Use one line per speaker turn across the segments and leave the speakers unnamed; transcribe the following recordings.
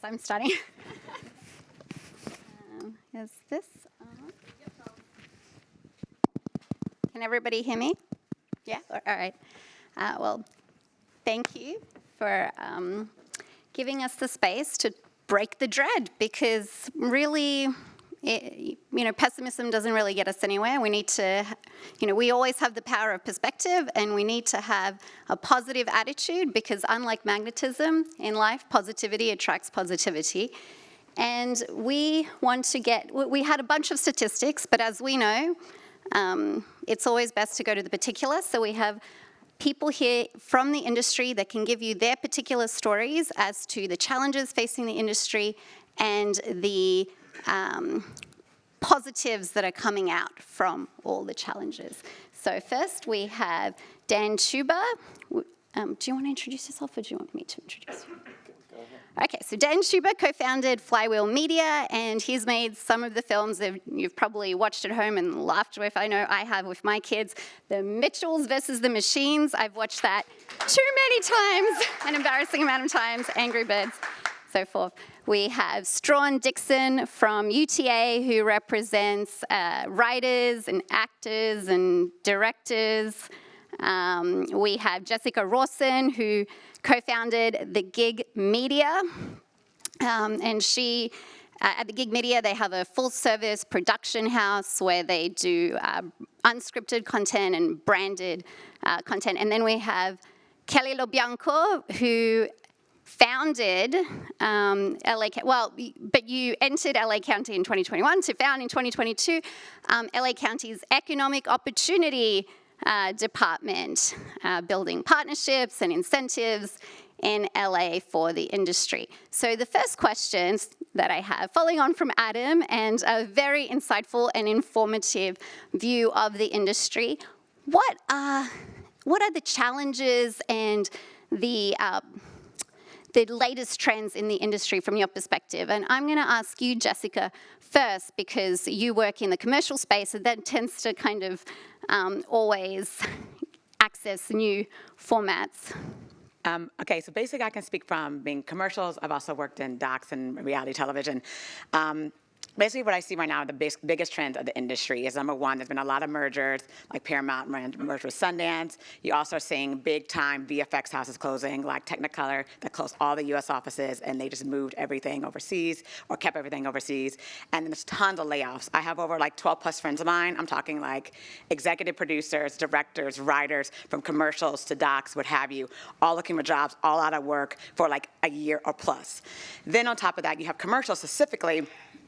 I'm starting. Is this on? Can everybody hear me? Yeah? All right. Well, thank you for giving us the space to break the dread, because really, pessimism doesn't really get us anywhere. We need to, we always have the power of perspective, and we need to have a positive attitude, because unlike magnetism in life, positivity attracts positivity. And we want to we had a bunch of statistics, but as we know, it's always best to go to the particulars. So we have people here from the industry that can give you their particular stories as to the challenges facing the industry and the positives that are coming out from all the challenges. So first we have Dan Tuber. Do you want to introduce yourself, or do you want me to introduce you? Okay, so Dan Tuber co-founded Flywheel Media, and he's made some of the films that you've probably watched at home and laughed with. I know I have with my kids. The Mitchells versus the Machines. I've watched that too many times, an embarrassing amount of times. Angry Birds, so forth. We have Strawn Dixon from UTA, who represents writers and actors and directors. We have Jessica Rawson, who co-founded The Gig Media, and she, at The Gig Media, they have a full-service production house where they do unscripted content and branded content. And then we have Kelly LoBianco, who founded LA, but you entered LA County in 2021 to found in 2022 LA County's Economic Opportunity Department, building partnerships and incentives in LA for the industry. So the first questions that I have, following on from Adam and a very insightful and informative view of the industry, what are the challenges and the latest trends in the industry from your perspective? And I'm going to ask you, Jessica, first, because you work in the commercial space, and that tends to kind of always access new formats.
Okay, so basically I can speak from being commercials. I've also worked in docs and reality television. Basically, what I see right now, the biggest trend of the industry is, number one, there's been a lot of mergers, like Paramount merged with Sundance. You also are seeing big-time VFX houses closing, like Technicolor, that closed all the U.S. offices, and they just moved everything overseas, or kept everything overseas. And then there's tons of layoffs. I have over like 12-plus friends of mine. I'm talking like executive producers, directors, writers, from commercials to docs, what have you, all looking for jobs, all out of work for like a year or plus. Then on top of that, you have commercials specifically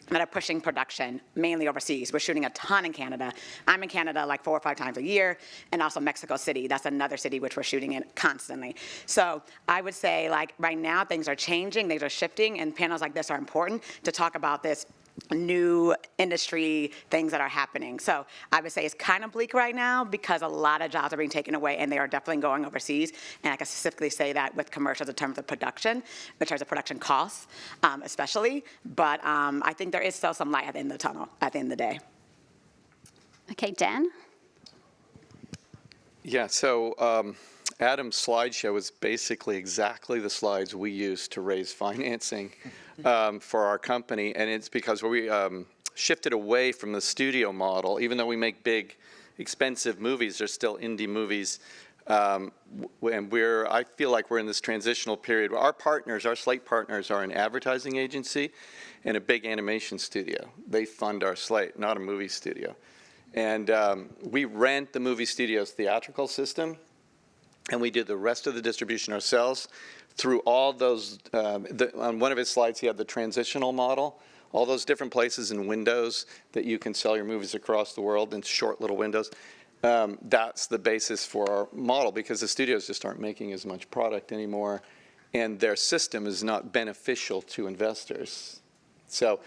that are pushing production, mainly overseas. We're shooting a ton in Canada. I'm in Canada like 4 or 5 times a year, and also Mexico City. That's another city which we're shooting in constantly. So I would say, like, right now things are changing, things are shifting, and panels like this are important to talk about this new industry things that are happening. So I would say it's kind of bleak right now because a lot of jobs are being taken away, and they are definitely going overseas. And I can specifically say that with commercials in terms of production, in terms of production costs, especially. But I think there is still some light at the end of the tunnel at the end of the day.
Okay, Dan?
Yeah, so Adam's slideshow is basically exactly the slides we use to raise financing for our company, and it's because we shifted away from the studio model. Even though we make big, expensive movies, they're still indie movies, and I feel like we're in this transitional period. Our partners, our slate partners, are an advertising agency and a big animation studio. They fund our slate, not a movie studio. And we rent the movie studio's theatrical system, and we did the rest of the distribution ourselves through all those, on one of his slides he had the transitional model, all those different places and windows that you can sell your movies across the world in short little windows. That's the basis for our model, because the studios just aren't making as much product anymore, and their system is not beneficial to investors. So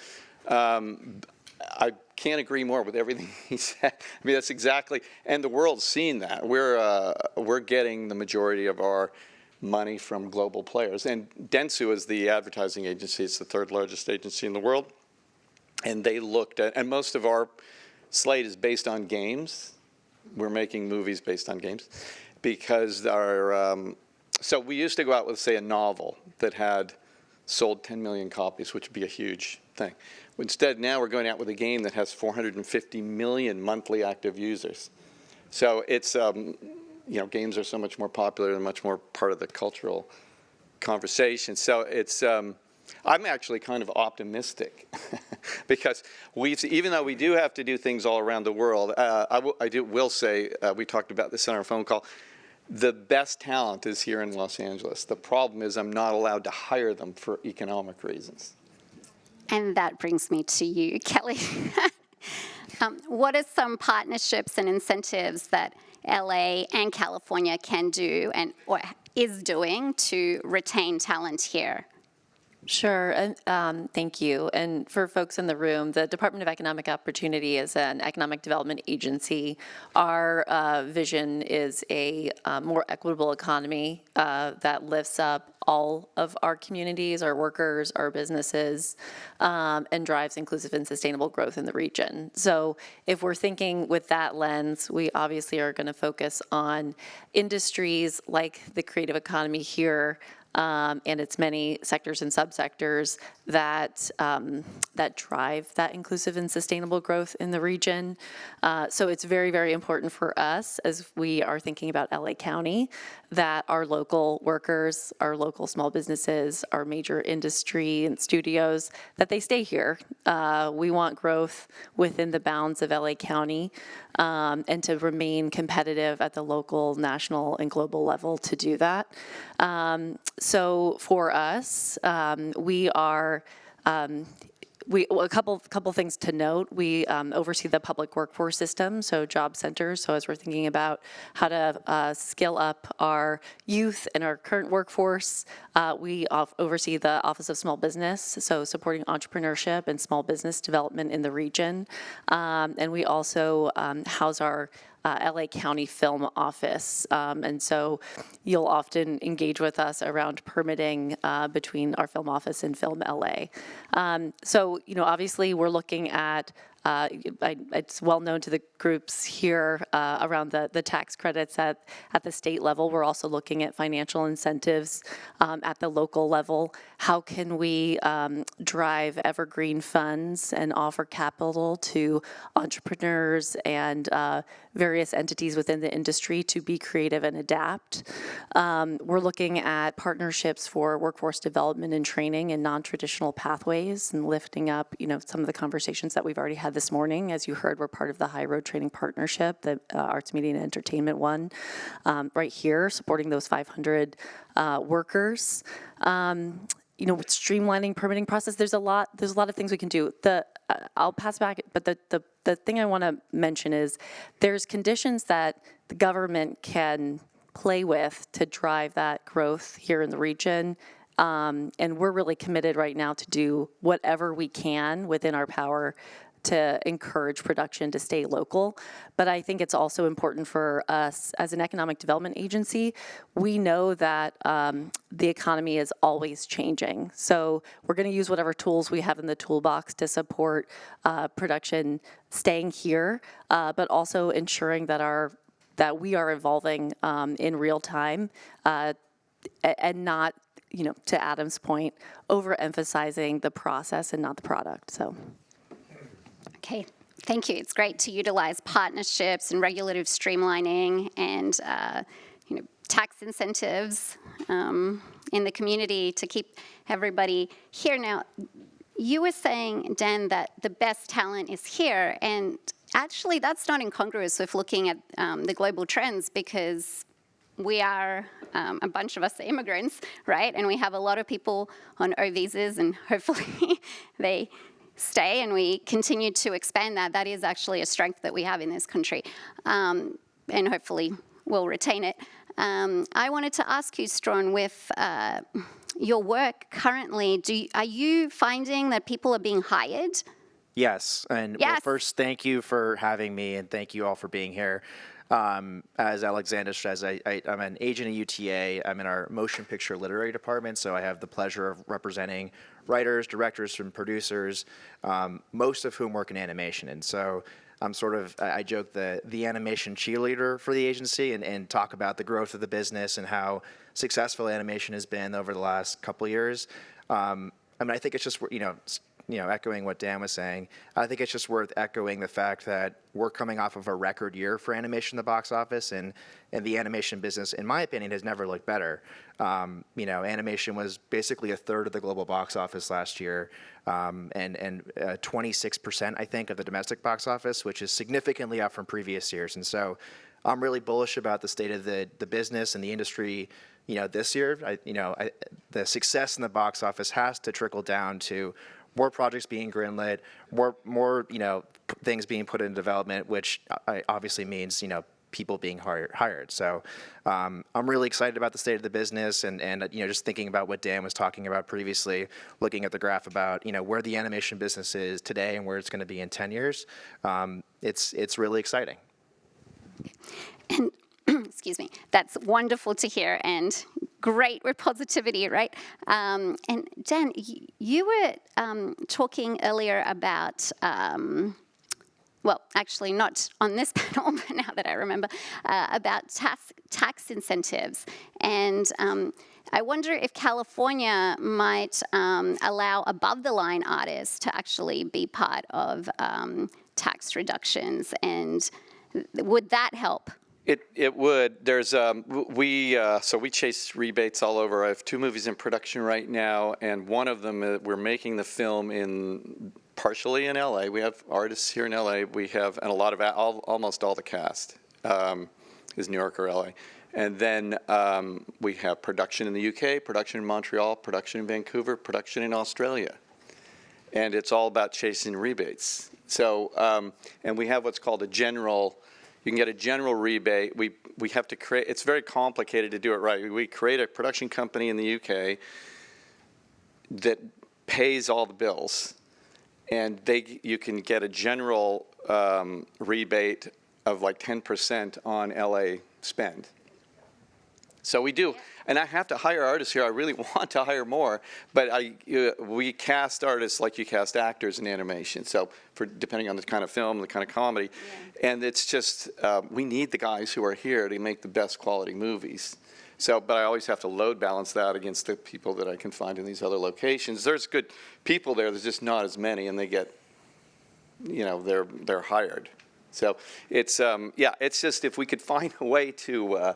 I can't agree more with everything he said. I mean, that's exactly, and the world's seeing that. We're getting the majority of our money from global players. And Dentsu is the advertising agency. It's the 3rd largest agency in the world. And they looked at, and most of our slate is based on games. We're making movies based on games because our, so we used to go out with, say, a novel that had sold 10 million copies, which would be a huge thing. Instead, now we're going out with a game that has 450 million monthly active users. So it's, games are so much more popular and much more part of the cultural conversation. So it's, I'm actually kind of optimistic because even though we do have to do things all around the world, I will say, we talked about this on our phone call, the best talent is here in Los Angeles. The problem is I'm not allowed to hire them for economic reasons.
And that brings me to you, Kelly. What are some partnerships and incentives that LA and California can do or is doing to retain talent here?
Sure, and thank you. And for folks in the room, the Department of Economic Opportunity is an economic development agency. Our vision is a more equitable economy that lifts up all of our communities, our workers, our businesses, and drives inclusive and sustainable growth in the region. So if we're thinking with that lens, we obviously are going to focus on industries like the creative economy here, and its many sectors and subsectors that that drive that inclusive and sustainable growth in the region. So it's very, very important for us as we are thinking about LA County that our local workers, our local small businesses, our major industry and studios, that they stay here. We want growth within the bounds of LA County and to remain competitive at the local, national, and global level to do that. So for us, we are, a couple things to note. We oversee the public workforce system, so job centers. So as we're thinking about how to scale up our youth and our current workforce, we oversee the Office of Small Business, so supporting entrepreneurship and small business development in the region. And we also house our LA County Film Office. And so you'll often engage with us around permitting between our film office and Film LA. So, obviously we're looking at it's well known to the groups here around the tax credits at the state level. We're also looking at financial incentives at the local level. How can we drive evergreen funds and offer capital to entrepreneurs and various entities within the industry to be creative and adapt? We're looking at partnerships for workforce development and training in non-traditional pathways and lifting up, some of the conversations that we've already had this morning. As you heard, we're part of the High Road Training Partnership, the Arts, Media, and Entertainment one, right here, supporting those 500 workers. With streamlining permitting process, there's a lot of things we can do. I'll pass back, but the thing I want to mention is there's conditions that the government can play with to drive that growth here in the region. And we're really committed right now to do whatever we can within our power to encourage production to stay local. But I think it's also important for us as an economic development agency. We know that the economy is always changing. So we're going to use whatever tools we have in the toolbox to support production staying here, but also ensuring that we are evolving in real time and not, to Adam's point, overemphasizing the process and not the product. So.
Okay, thank you. It's great to utilize partnerships and regulative streamlining and tax incentives in the community to keep everybody here. Now, you were saying, Dan, that the best talent is here, and actually that's not incongruous with looking at the global trends, because we are, a bunch of us are immigrants, right? And we have a lot of people on O visas, and hopefully they stay and we continue to expand that. That is actually a strength that we have in this country, and hopefully we'll retain it. I wanted to ask you, Strawn, with your work currently, are you finding that people are being hired?
Yes, and
Yes.
Well, first, thank you for having me, and thank you all for being here. As Alexander says, I'm an agent at UTA. I'm in our motion picture literary department, so I have the pleasure of representing writers, directors, and producers, most of whom work in animation. And so I'm sort of, I joke, the animation cheerleader for the agency and talk about the growth of the business and how successful animation has been over the last couple of years. I mean, I think it's just, echoing what Dan was saying, I think it's just worth echoing the fact that we're coming off of a record year for animation in the box office, and the animation business, in my opinion, has never looked better. Animation was basically a third of the global box office last year, and 26%, I think, of the domestic box office, which is significantly up from previous years. And so I'm really bullish about the state of the business and the industry. This year, the success in the box office has to trickle down to more projects being greenlit, more things being put in development, which obviously means people being hired. So I'm really excited about the state of the business, and just thinking about what Dan was talking about previously, looking at the graph about where the animation business is today and where it's going to be in 10 years. It's really exciting.
And excuse me, that's wonderful to hear, and great with positivity, right? And Dan, you were talking earlier about, well, actually not on this panel, but now that I remember, about tax incentives. And I wonder if California might allow above-the-line artists to actually be part of tax reductions, and would that help?
It would. There's we chase rebates all over. I have 2 movies in production right now, and one of them we're making the film partially in LA. We have artists here in LA. We have, and a lot of almost all the cast is New York or LA, and then we have production in the UK, production in Montreal, production in Vancouver, production in Australia, and it's all about chasing rebates. So and we have what's called a general. You can get a general rebate. We have to create, it's very complicated to do it right. We create a production company in the UK that pays all the bills, and you can get a general rebate of like 10% on LA spend. So we do, and I have to hire artists here. I really want to hire more, but we cast artists like you cast actors in animation. So depending on the kind of film, the kind of comedy, and it's just we need the guys who are here to make the best quality movies. So, but I always have to load balance that against the people that I can find in these other locations. There's good people there. There's just not as many, and they get, they're hired. So it's it's just if we could find a way to.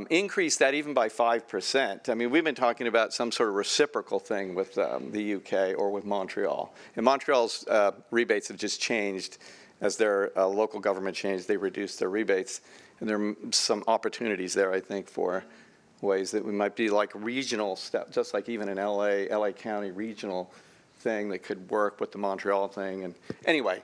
Increase that even by 5%. I mean, we've been talking about some sort of reciprocal thing with the UK or with Montreal. And Montreal's rebates have just changed as their local government changed. They reduced their rebates, and there are some opportunities there, I think, for ways that we might be like regional stuff, just like even in LA County regional thing that could work with the Montreal thing. And anyway.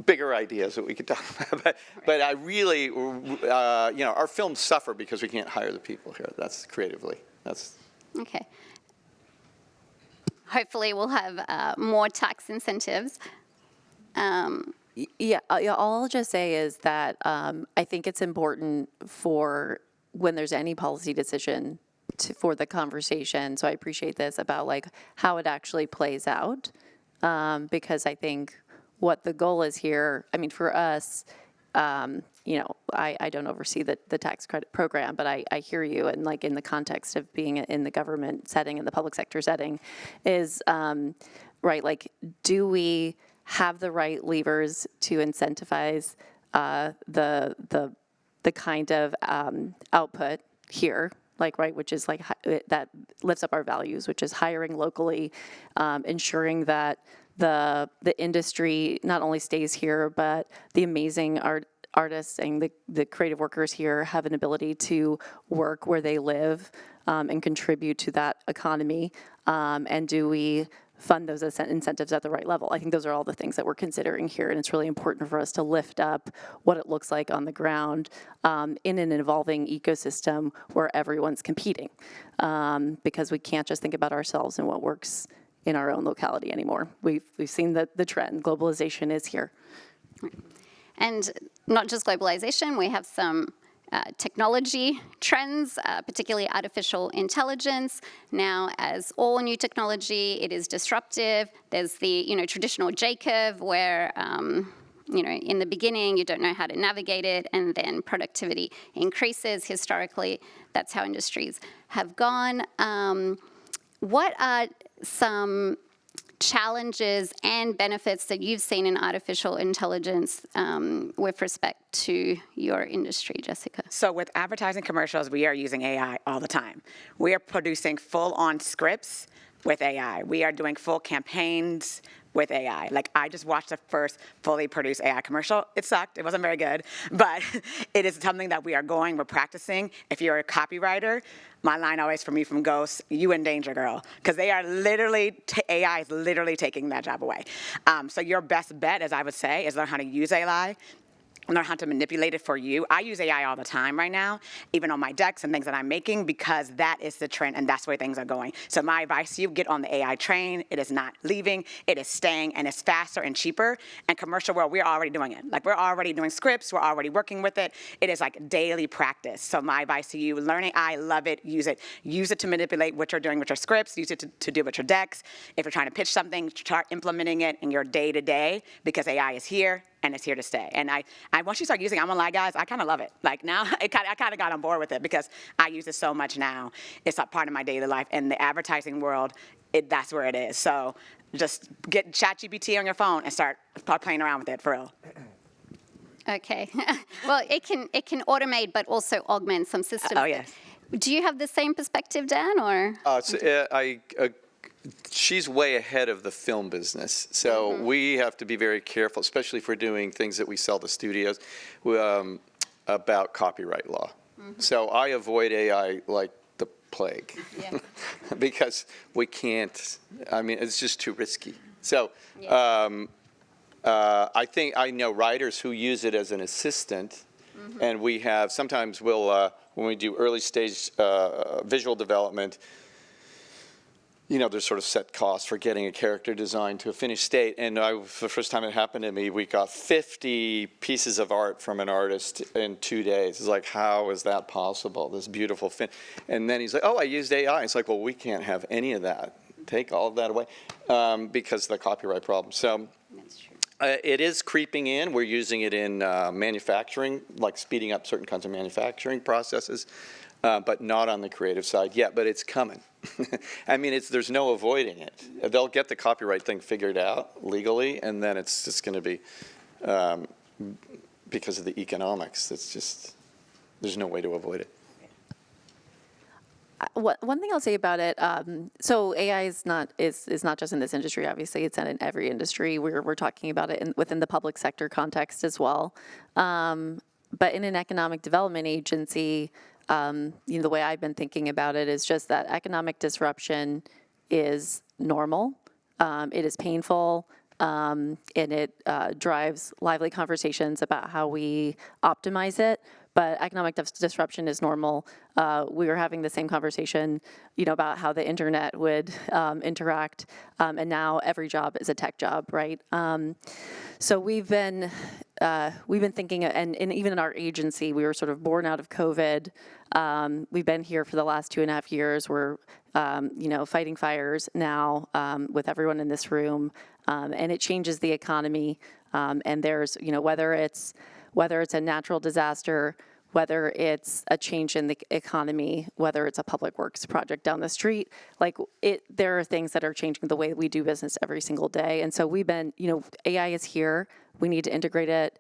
Bigger ideas that we could talk about, but I really, our films suffer because we can't hire the people here. That's creatively. That's
okay. Hopefully, we'll have more tax incentives.
Yeah, all I'll just say is that I think it's important for when there's any policy decision for the conversation. So I appreciate this about like how it actually plays out, because I think. What the goal is here, I mean, for us, I don't oversee the tax credit program, but I hear you, and like in the context of being in the government setting, in the public sector setting, is, right, like, do we have the right levers to incentivize the kind of output here, like, right, which is like, that lifts up our values, which is hiring locally, ensuring that the industry not only stays here, but the amazing artists and the creative workers here have an ability to work where they live and contribute to that economy. And do we fund those incentives at the right level? I think those are all the things that we're considering here, and it's really important for us to lift up what it looks like on the ground in an evolving ecosystem where everyone's competing, because we can't just think about ourselves and what works in our own locality anymore. We've seen the trend. Globalization is here.
And not just globalization, we have some technology trends, particularly artificial intelligence. Now, as all new technology, it is disruptive. There's the traditional J-curve where in the beginning, you don't know how to navigate it, and then productivity increases. Historically, that's how industries have gone. What are some challenges and benefits that you've seen in artificial intelligence with respect to your industry, Jessica?
So with advertising commercials, we are using AI all the time. We are producing full-on scripts with AI. We are doing full campaigns with AI. Like, I just watched the first fully produced AI commercial. It sucked. It wasn't very good. But it is something that we're practicing. If you're a copywriter, my line always from Ghost, you in danger, girl. Because they are literally, AI is literally taking that job away. So your best bet, as I would say, is learn how to use AI. Learn how to manipulate it for you. I use AI all the time right now, even on my decks and things that I'm making, because that is the trend and that's where things are going. So my advice to you, get on the AI train. It is not leaving, it is staying, and it's faster and cheaper. And commercial world, we're already doing it. Like, we're already doing scripts, we're already working with it. It is like daily practice. So my advice to you, learn AI, love it, use it. Use it to manipulate what you're doing with your scripts, use it to do with your decks. If you're trying to pitch something, start implementing it in your day-to-day, because AI is here. And it's here to stay. And I once you start using it, I'm gonna lie, guys, I kind of love it. Like, now, I kind of got on board with it because I use it so much now. It's a part of my daily life. In the advertising world, that's where it is. So just get ChatGPT on your phone and start playing around with it, for real.
Okay. Well, it can automate, but also augment some systems.
Oh, yes.
Do you have the same perspective, Dan, or?
She's way ahead of the film business, so we have to be very careful, especially if we're doing things that we sell to studios, about copyright law. So I avoid AI like the plague, because we can't. I mean, it's just too risky. So I think I know writers who use it as an assistant, and we have sometimes we'll when we do early stage visual development. There's sort of set costs for getting a character design to a finished state. And the first time it happened to me, we got 50 pieces of art from an artist in 2 days. It's like, how is that possible, this beautiful fin? And then he's like, oh, I used AI. It's like, well, we can't have any of that. Take all of that away because of the copyright problem. So
That's true.
it is creeping in. We're using it in manufacturing, like speeding up certain kinds of manufacturing processes, but not on the creative side yet, but it's coming. I mean, there's no avoiding it. They'll get the copyright thing figured out legally, and then it's just going to be, because of the economics, there's no way to avoid it.
One thing I'll say about it, so AI is not just in this industry. Obviously, it's in every industry. We're talking about it within the public sector context as well. But in an economic development agency, the way I've been thinking about it is just that economic disruption is normal. It is painful. And it drives lively conversations about how we optimize it. But economic disruption is normal. We were having the same conversation, about how the internet would interact, and now every job is a tech job, right? So we've been thinking, and even in our agency, we were sort of born out of COVID. We've been here for the last 2.5 years. We're, fighting fires now with everyone in this room, and it changes the economy. And there's, whether it's a natural disaster, whether it's a change in the economy, whether it's a public works project down the street, there are things that are changing the way we do business every single day. And so we've been, AI is here. We need to integrate it.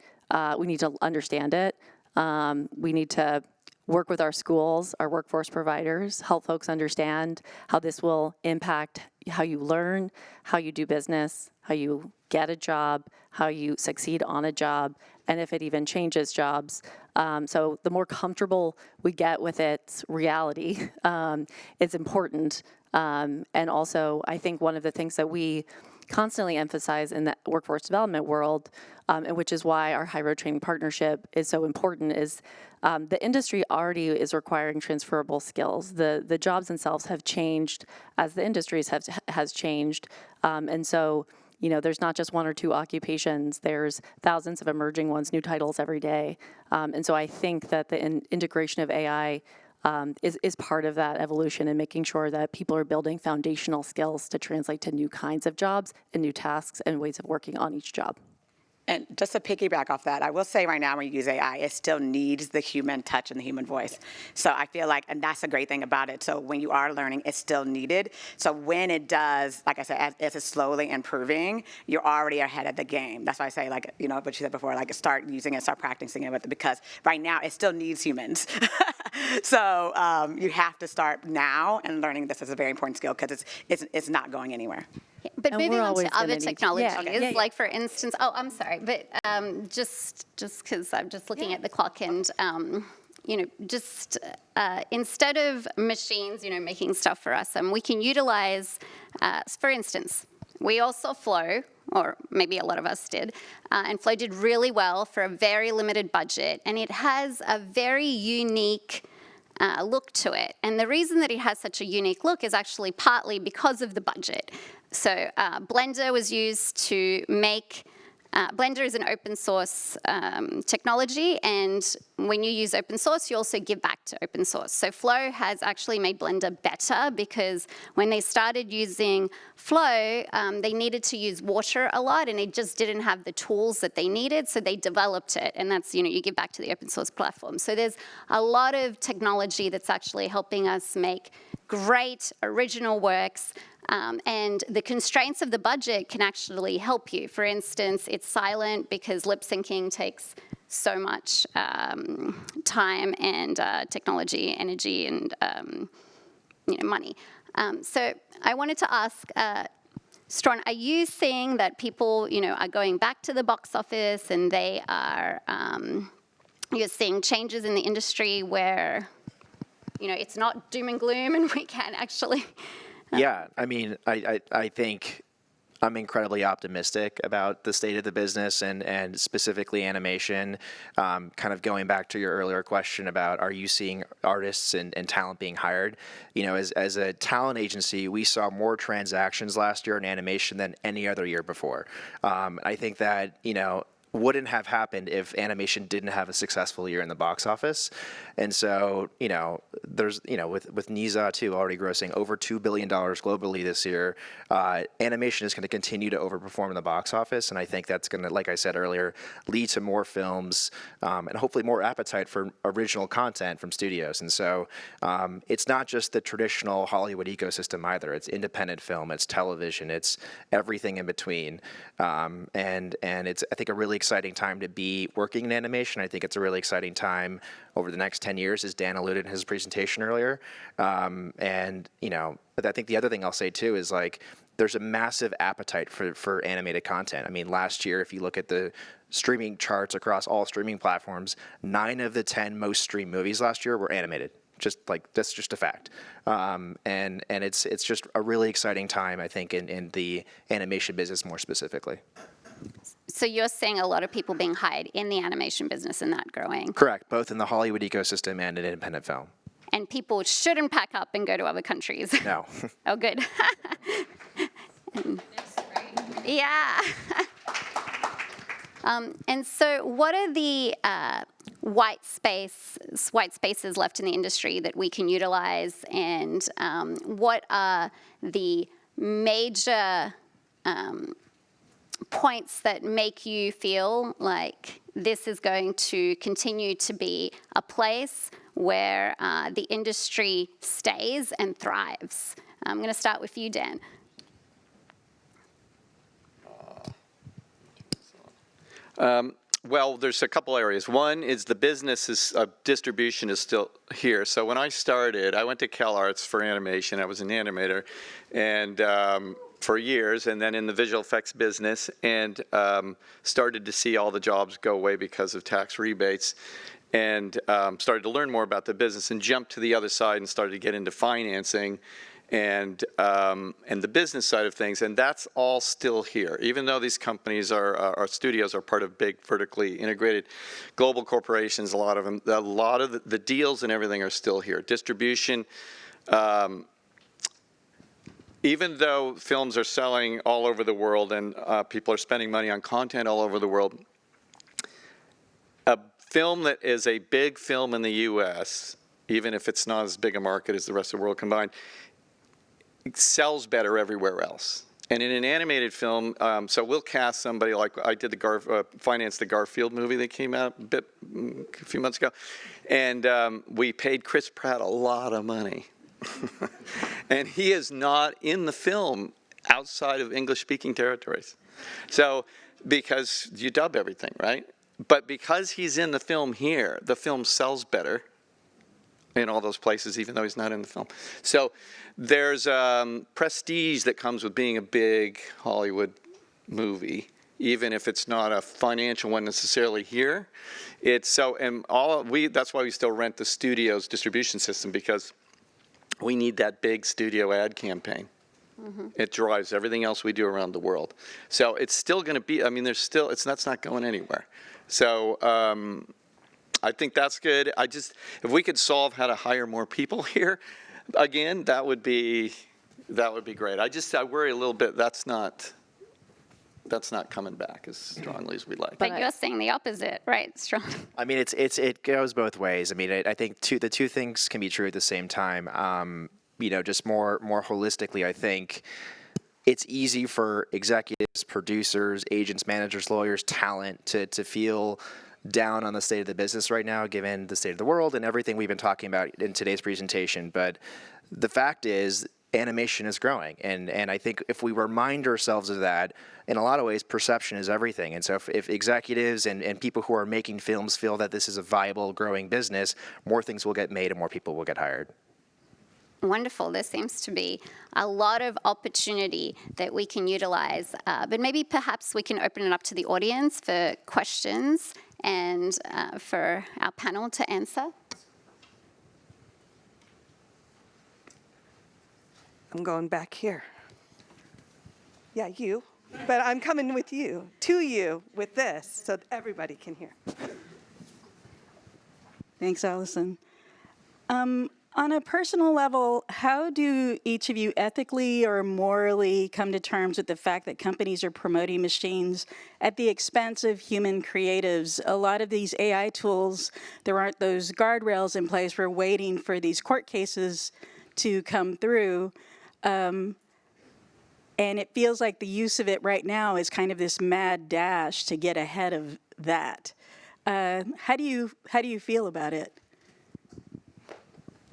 We need to understand it. We need to work with our schools, our workforce providers, help folks understand how this will impact how you learn, how you do business, how you get a job, how you succeed on a job, and if it even changes jobs. So the more comfortable we get with its reality, it's important. And also, I think one of the things that we constantly emphasize in the workforce development world, and which is why our High Road Training Partnership is so important, is the industry already is requiring transferable skills. The jobs themselves have changed as the industries has changed. And so, there's not just one or two occupations, there's thousands of emerging ones, new titles every day. And so I think that the integration of AI is part of that evolution and making sure that people are building foundational skills to translate to new kinds of jobs and new tasks and ways of working on each job.
And just to piggyback off that, I will say right now when you use AI, it still needs the human touch and the human voice. So I feel like, and that's the great thing about it. So when you are learning, it's still needed. So when it does, like I said, as it's slowly improving, you're already ahead of the game. That's why I say, like, what you said before, like start using it, start practicing it with it, because right now it still needs humans. So you have to start now, and learning this is a very important skill because it's not going anywhere.
But
And
moving
we're
on
always
to other
gonna need-
technologies,
Yeah.
like for instance, I'm sorry, but just because I'm just looking at the clock and, instead of machines, making stuff for us, we can utilize, for instance, we all saw Flow, or maybe a lot of us did, and Flow did really well for a very limited budget, and it has a very unique look to it. And the reason that it has such a unique look is actually partly because of the budget. So Blender was used to make, Blender is an open source technology, and when you use open source, you also give back to open source. So Flow has actually made Blender better because when they started using Flow, they needed to use water a lot, and it just didn't have the tools that they needed, so they developed it, and that's, you give back to the open source platform. So there's a lot of technology that's actually helping us make great original works, and the constraints of the budget can actually help you. For instance, it's silent because lip syncing takes so much time and technology, energy, and money. So I wanted to ask, Strawn, are you seeing that people, are going back to the box office and they are, you're seeing changes in the industry where, it's not doom and gloom and we can actually...
Yeah, I mean, I think I'm incredibly optimistic about the state of the business and specifically animation. Kind of going back to your earlier question about are you seeing artists and talent being hired? As a talent agency, we saw more transactions last year in animation than any other year before. I think that, wouldn't have happened if animation didn't have a successful year in the box office. And so, there's, with Niza too already grossing over $2 billion globally this year, animation is going to continue to overperform in the box office. And I think that's going to, like I said earlier, lead to more films and hopefully more appetite for original content from studios. And so it's not just the traditional Hollywood ecosystem either. It's independent film, it's television, it's everything in between. And it's, I think, a really exciting time to be working in animation. I think it's a really exciting time over the next 10 years, as Dan alluded in his presentation earlier. And I think the other thing I'll say too is there's a massive appetite for animated content. I mean, last year, if you look at the streaming charts across all streaming platforms, 9 of the 10 most streamed movies last year were animated. That's just a fact. And it's just a really exciting time, I think, in the animation business more specifically.
So you're seeing a lot of people being hired in the animation business and that growing.
Correct, both in the Hollywood ecosystem and in independent film.
And people shouldn't pack up and go to other countries.
No.
Oh, good. Yeah. And so what are the white spaces left in the industry that we can utilize, and what are the major points that make you feel like this is going to continue to be a place where the industry stays and thrives? I'm going to start with you, Dan.
Well, there's a couple areas. One is the business distribution is still here. So when I started, I went to CalArts for animation. I was an animator, and for years, and then in the visual effects business, and started to see all the jobs go away because of tax rebates, and started to learn more about the business, and jumped to the other side and started to get into financing and the business side of things, and that's all still here. Even though these companies our studios are part of big vertically integrated global corporations, a lot of the deals and everything are still here. Distribution, even though films are selling all over the world and people are spending money on content all over the world, a film that is a big film in the U.S., even if it's not as big a market as the rest of the world combined, it sells better everywhere else. And in an animated film, so we'll cast somebody like I did financed the Garfield movie that came out a few months ago, and we paid Chris Pratt a lot of money. And he is not in the film outside of English-speaking territories. So, because you dub everything, right? But because he's in the film here, the film sells better in all those places, even though he's not in the film. So there's prestige that comes with being a big Hollywood movie, even if it's not a financial one necessarily here. It's so, and that's why we still rent the studio's distribution system, because we need that big studio ad campaign. Mm-hmm. It drives everything else we do around the world. So it's still going to be, I mean, that's not going anywhere. So I think that's good. If we could solve how to hire more people here, again, that would be great. I worry a little bit that's not coming back as strongly as we'd like.
But you're saying the opposite, right? Strong.
I mean, it goes both ways. I mean, I think the two things can be true at the same time. Just more holistically, I think it's easy for executives, producers, agents, managers, lawyers, talent to feel down on the state of the business right now, given the state of the world and everything we've been talking about in today's presentation. But the fact is, animation is growing. And I think if we remind ourselves of that, in a lot of ways, perception is everything. And so if executives and people who are making films feel that this is a viable, growing business, more things will get made and more people will get hired.
Wonderful. There seems to be a lot of opportunity that we can utilize. But maybe perhaps we can open it up to the audience for questions and for our panel to answer.
I'm going back here. Yeah, you. But I'm coming with you, to you, with this, so everybody can hear. Thanks, Allison. On a personal level, how do each of you ethically or morally come to terms with the fact that companies are promoting machines at the expense of human creatives? A lot of these AI tools, there aren't those guardrails in place. We're waiting for these court cases to come through. And it feels like the use of it right now is kind of this mad dash to get ahead of that. How do you feel about it?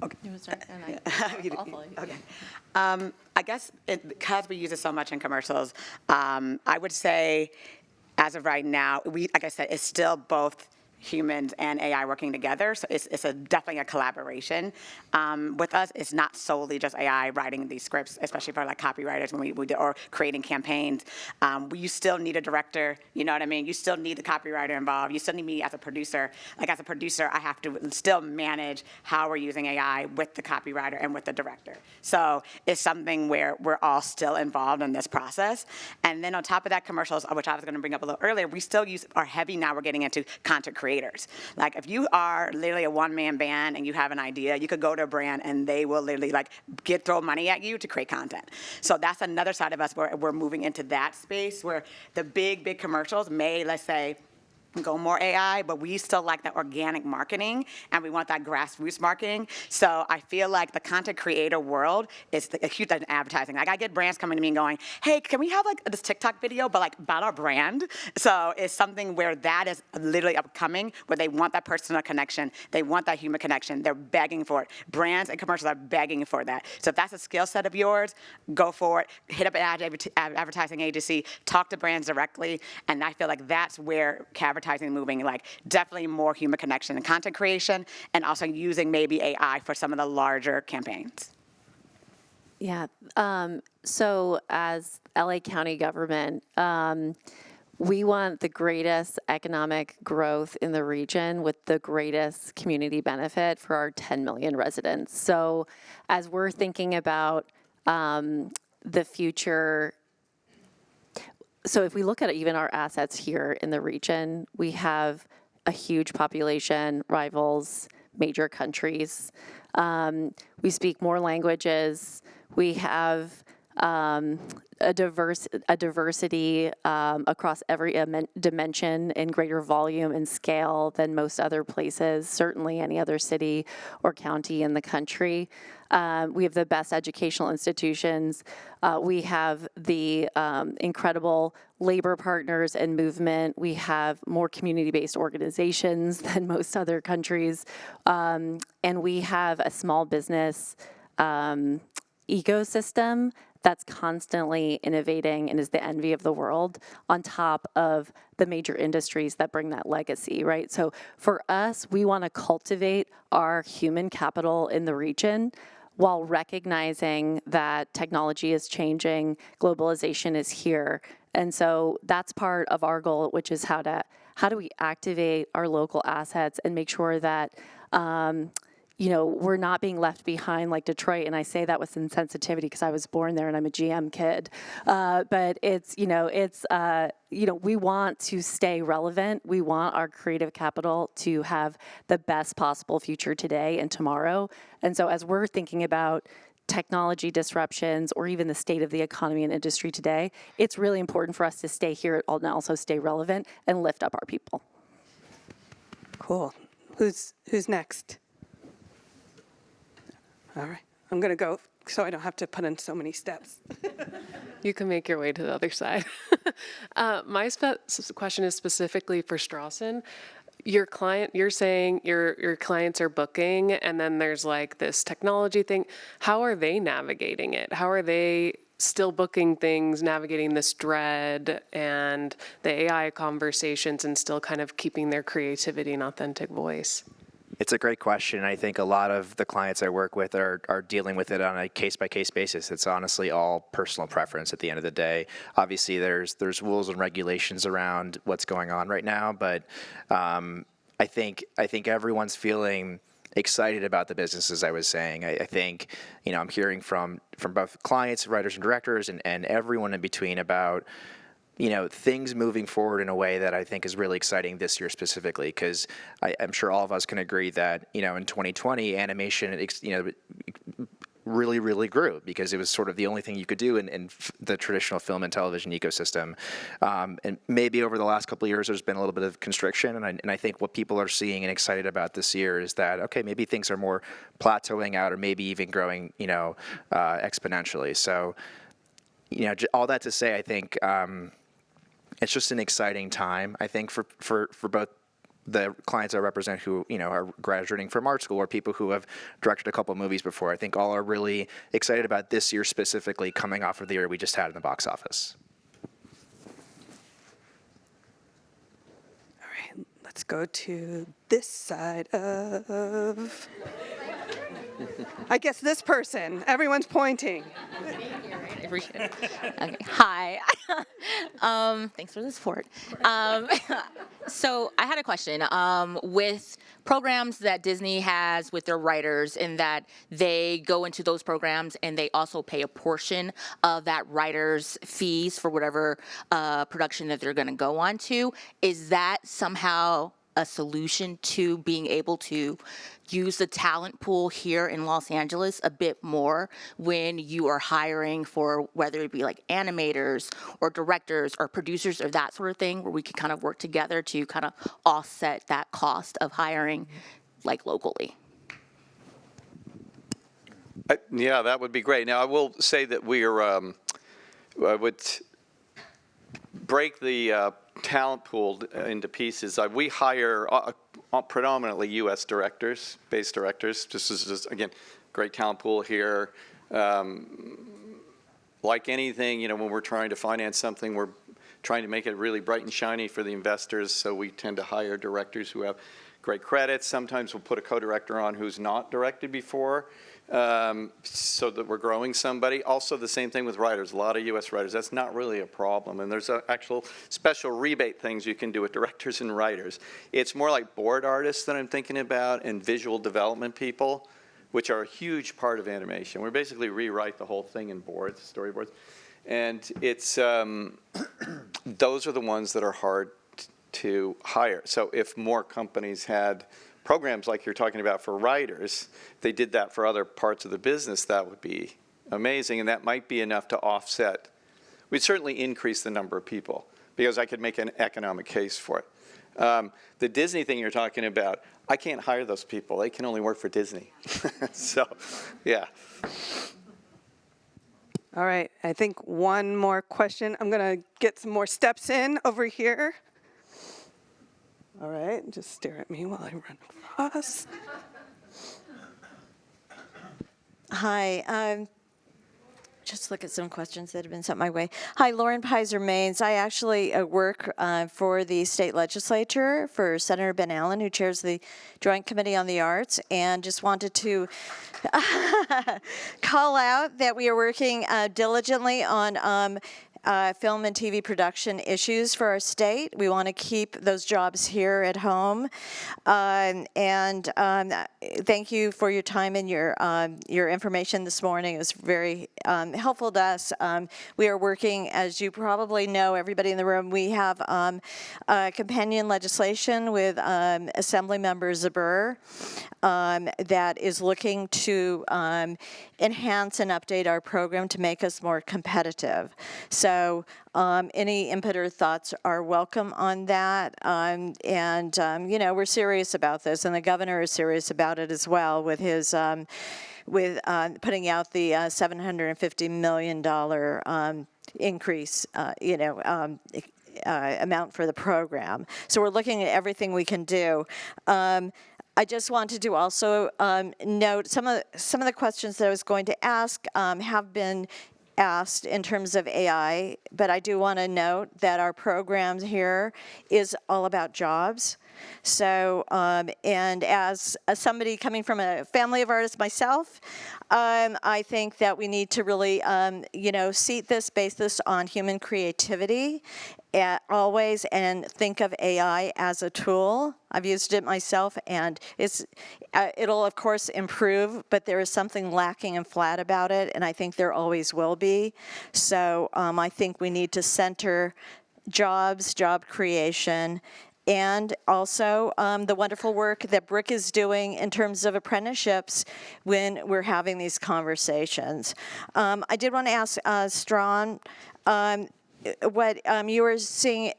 Okay.
You want to start? And I'll follow you.
Okay. I guess because we use it so much in commercials, I would say, as of right now, like I said, it's still both humans and AI working together. So it's definitely a collaboration. With us, it's not solely just AI writing these scripts, especially for like copywriters when we do, or creating campaigns. You still need a director, you know what I mean? You still need the copywriter involved. You still need me as a producer. Like as a producer, I have to still manage how we're using AI with the copywriter and with the director. So it's something where we're all still involved in this process. And then on top of that, commercials, which I was going to bring up a little earlier, we still are heavy now. We're getting into content creation. Like if you are literally a one-man band and you have an idea, you could go to a brand and they will literally like throw money at you to create content. So that's another side of us where we're moving into that space where the big commercials may, let's say, go more AI, but we still like that organic marketing and we want that grassroots marketing. So I feel like the content creator world is a huge in advertising. Like I get brands coming to me and going, hey, can we have like this TikTok video, but like about our brand? So it's something where that is literally upcoming, where they want that personal connection. They want that human connection. They're begging for it. Brands and commercials are begging for that. So if that's a skill set of yours, go for it. Hit up an advertising agency, talk to brands directly. And I feel like that's where advertising moving, like definitely more human connection and content creation, and also using maybe AI for some of the larger campaigns.
Yeah. So as LA County government, we want the greatest economic growth in the region with the greatest community benefit for our 10 million residents. So as we're thinking about the future, so if we look at even our assets here in the region, we have a huge population, rivals major countries. We speak more languages. We have a diversity across every dimension in greater volume and scale than most other places, certainly any other city or county in the country. We have the best educational institutions. We have the incredible labor partners and movement. We have more community-based organizations than most other countries. And we have a small business ecosystem that's constantly innovating and is the envy of the world, on top of the major industries that bring that legacy, right? So for us, we want to cultivate our human capital in the region while recognizing that technology is changing, globalization is here. And so that's part of our goal, which is how do we activate our local assets and make sure that we're not being left behind like Detroit, and I say that with some sensitivity because I was born there and I'm a GM kid. But we want to stay relevant. We want our creative capital to have the best possible future today and tomorrow. And so as we're thinking about technology disruptions or even the state of the economy and industry today, it's really important for us to stay here and also stay relevant and lift up our people.
Cool. Who's next? All right, I'm gonna go so I don't have to put in so many steps.
You can make your way to the other side. My question is specifically for Strawson. You're saying your clients are booking, and then there's like this technology thing. How are they navigating it? How are they still booking things, navigating this dread and the AI conversations, and still kind of keeping their creativity and authentic voice?
It's a great question. I think a lot of the clients I work with are dealing with it on a case-by-case basis. It's honestly all personal preference at the end of the day. Obviously, there's rules and regulations around what's going on right now, but I think everyone's feeling excited about the business, as I was saying. I think, I'm hearing from both clients, writers and directors, and everyone in between about things moving forward in a way that I think is really exciting this year specifically, because I'm sure all of us can agree that, in 2020, animation, really, really grew because it was sort of the only thing you could do in the traditional film and television ecosystem. And maybe over the last couple of years, there's been a little bit of constriction. And I think what people are seeing and excited about this year is that, okay, maybe things are more plateauing out or maybe even growing, exponentially. So, all that to say, I think, it's just an exciting time, I think, for both the clients I represent who, are graduating from art school or people who have directed a couple of movies before. I think all are really excited about this year specifically, coming off of the year we just had in the box office.
All right, let's go to this side of, I guess this person. Everyone's pointing.
I appreciate it. Okay. Hi. Thanks for the support. So I had a question. With programs that Disney has with their writers, in that they go into those programs and they also pay a portion of that writer's fees for whatever production that they're going to go on to, is that somehow a solution to being able to use the talent pool here in Los Angeles a bit more when you are hiring for whether it be like animators or directors or producers or that sort of thing, where we could kind of work together to kind of offset that cost of hiring like locally?
Yeah, that would be great. Now, I will say that I would break the talent pool into pieces. We hire predominantly U.S. based directors. This is just, again, great talent pool here. Like anything, when we're trying to finance something, we're trying to make it really bright and shiny for the investors, so we tend to hire directors who have great credits. Sometimes we'll put a co-director on who's not directed before, so that we're growing somebody. Also, the same thing with writers. A lot of U.S. writers, that's not really a problem. And there's actual special rebate things you can do with directors and writers. It's more like board artists that I'm thinking about, and visual development people, which are a huge part of animation. We basically rewrite the whole thing in boards, storyboards. And it's those are the ones that are hard to hire. So if more companies had programs like you're talking about for writers, if they did that for other parts of the business, that would be amazing, and that might be enough to offset. We'd certainly increase the number of people, because I could make an economic case for it. The Disney thing you're talking about, I can't hire those people. They can only work for Disney. So, yeah.
All right, I think one more question. I'm going to get some more steps in over here. All right, just stare at me while I run across.
Hi, just look at some questions that have been sent my way. Hi, Lauren Pizer-Maines. I actually work for the state legislature for Senator Ben Allen, who chairs the Joint Committee on the Arts, and just wanted to call out that we are working diligently on film and TV production issues for our state. We want to keep those jobs here at home. Thank you for your time and your information this morning. It was very helpful to us. We are working, as you probably know, everybody in the room, we have companion legislation with Assemblymember Zabur that is looking to enhance and update our program to make us more competitive. So any input or thoughts are welcome on that. You know, we're serious about this, and the governor is serious about it as well with his putting out the $750 million increase, amount for the program. So we're looking at everything we can do. I just wanted to also note some of the questions that I was going to ask have been asked in terms of AI, but I do want to note that our program here is all about jobs. So, and as somebody coming from a family of artists myself, I think that we need to really, seat this, base this on human creativity always, and think of AI as a tool. I've used it myself, and it'll of course improve, but there is something lacking and flat about it, and I think there always will be. So I think we need to center jobs, job creation, and also the wonderful work that BRIC is doing in terms of apprenticeships when we're having these conversations. I did want to ask Strawn, what you were seeing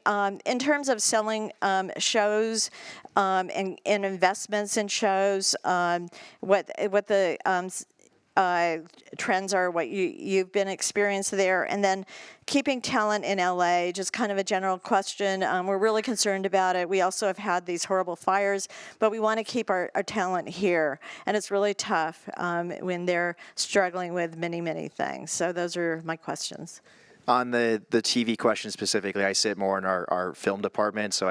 in terms of selling shows and investments in shows, what the trends are, what you've been experienced there, and then keeping talent in LA, just kind of a general question. We're really concerned about it. We also have had these horrible fires, but we want to keep our talent here, and it's really tough when they're struggling with many, many things. So those are my questions.
On the TV question specifically, I sit more in our film department, so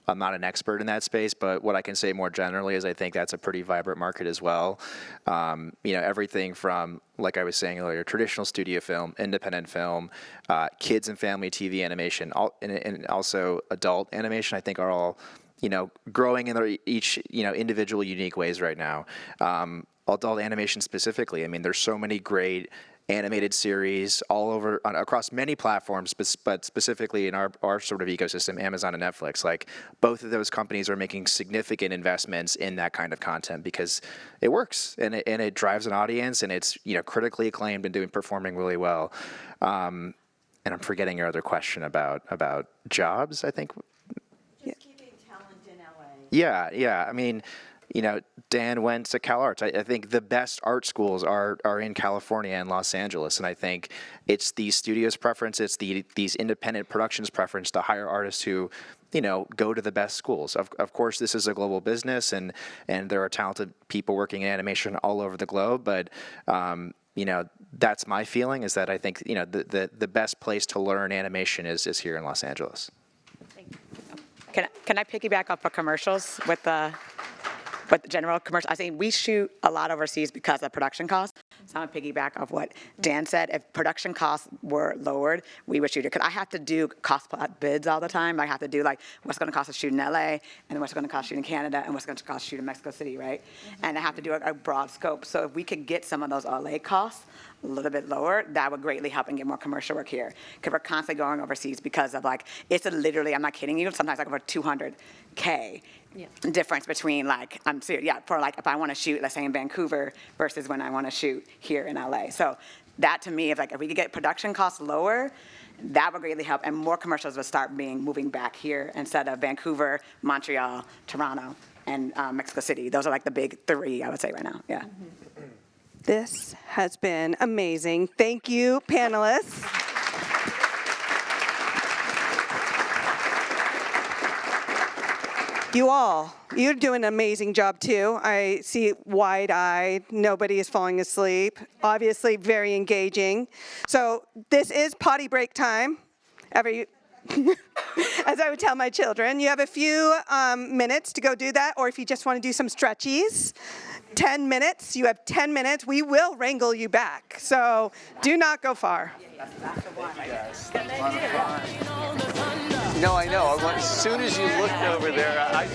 I'm not an expert in that space, but what I can say more generally is I think that's a pretty vibrant market as well. Everything from, like I was saying earlier, traditional studio film, independent film, kids and family TV animation, and also adult animation, I think are all, growing in their each, individual unique ways right now. Adult animation specifically, I mean, there's so many great animated series all over across many platforms, but specifically in our sort of ecosystem, Amazon and Netflix. Like, both of those companies are making significant investments in that kind of content because it works and it drives an audience, and it's critically acclaimed and performing really well. And I'm forgetting your other question about jobs, I think.
Just keeping talent in LA.
Yeah. I mean, Dan went to Cal Arts. I think the best art schools are in California and Los Angeles, and I think it's these studios' preference, it's these independent productions' preference to hire artists who, go to the best schools. Of course, this is a global business, and there are talented people working in animation all over the globe, but that's my feeling, is that I think the best place to learn animation is here in Los Angeles.
Thank you.
Can I piggyback off of commercials with the general commercial? I think we shoot a lot overseas because of production costs. So I'm going to piggyback off what Dan said. If production costs were lowered, we would shoot it. Because I have to do cost plot bids all the time. I have to do what's going to cost to shoot in LA, and then what's going to cost to shoot in Canada, and what's going to cost to shoot in Mexico City, right? And I have to do a broad scope. So if we could get some of those LA costs a little bit lower, that would greatly help and get more commercial work here. Because we're constantly going overseas because of it's literally, I'm not kidding you, sometimes over $200K difference between like, I'm serious, yeah, for like if I want to shoot, let's say in Vancouver versus when I want to shoot here in LA. So that to me, if we could get production costs lower, that would greatly help, and more commercials would start moving back here instead of Vancouver, Montreal, Toronto, and Mexico City. Those are like the big three, I would say right now, yeah.
This has been amazing. Thank you, panelists. You all, you're doing an amazing job too. I see wide-eyed, nobody is falling asleep. Obviously very engaging. So this is potty break time. As I would tell my children, you have a few minutes to go do that, or if you just want to do some stretchies, 10 minutes, you have 10 minutes. We will wrangle you back, so do not go far.
No, I know. As soon as you looked over there, I